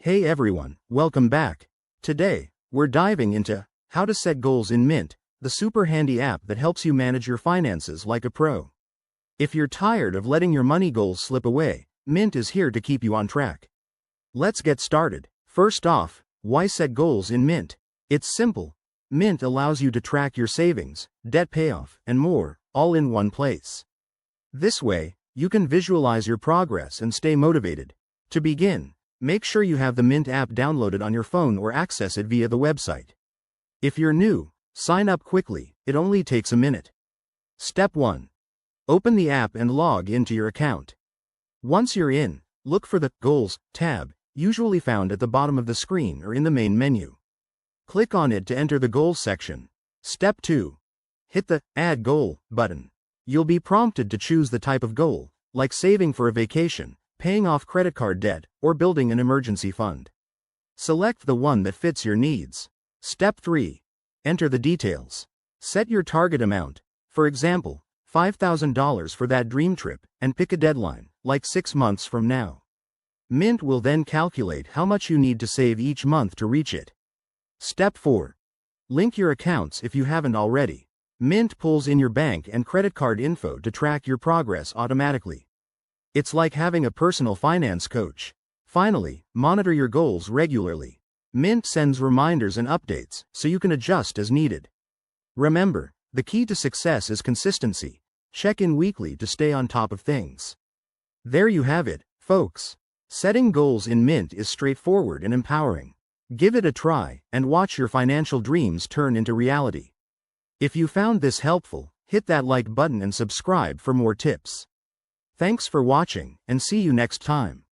Hey everyone, welcome back. Today, we're diving into how to set goals in Mint, the super handy app that helps you manage your finances like a pro. If you're tired of letting your money goals slip away, Mint is here to keep you on track. Let's get started. First off, why set goals in Mint? It's simple. Mint allows you to track your savings, debt payoff, and more, all in one place. This way, you can visualize your progress and stay motivated. To begin, make sure you have the Mint app downloaded on your phone or access it via the website. If you're new, sign up quickly, it only takes a minute. Step 1. Open the app and log into your account. Once you're in, look for the Goals tab, usually found at the bottom of the screen or in the main menu. Click on it to enter the Goals section. Step 2. Hit the Add Goal button. You'll be prompted to choose the type of goal, like saving for a vacation, paying off credit card debt, or building an emergency fund. Select the one that fits your needs. Step 3. Enter the details. Set your target amount, for example, $5,000 for that dream trip, and pick a deadline, like 6 months from now. Mint will then calculate how much you need to save each month to reach it. Step 4. Link your accounts if you haven't already. Mint pulls in your bank and credit card info to track your progress automatically. It's like having a personal finance coach. Finally, monitor your goals regularly. Mint sends reminders and updates, so you can adjust as needed. Remember, the key to success is consistency. Check in weekly to stay on top of things. There you have it, folks. Setting goals in Mint is straightforward and empowering. Give it a try, and watch your financial dreams turn into reality. If you found this helpful, hit that like button and subscribe for more tips. Thanks for watching, and see you next time.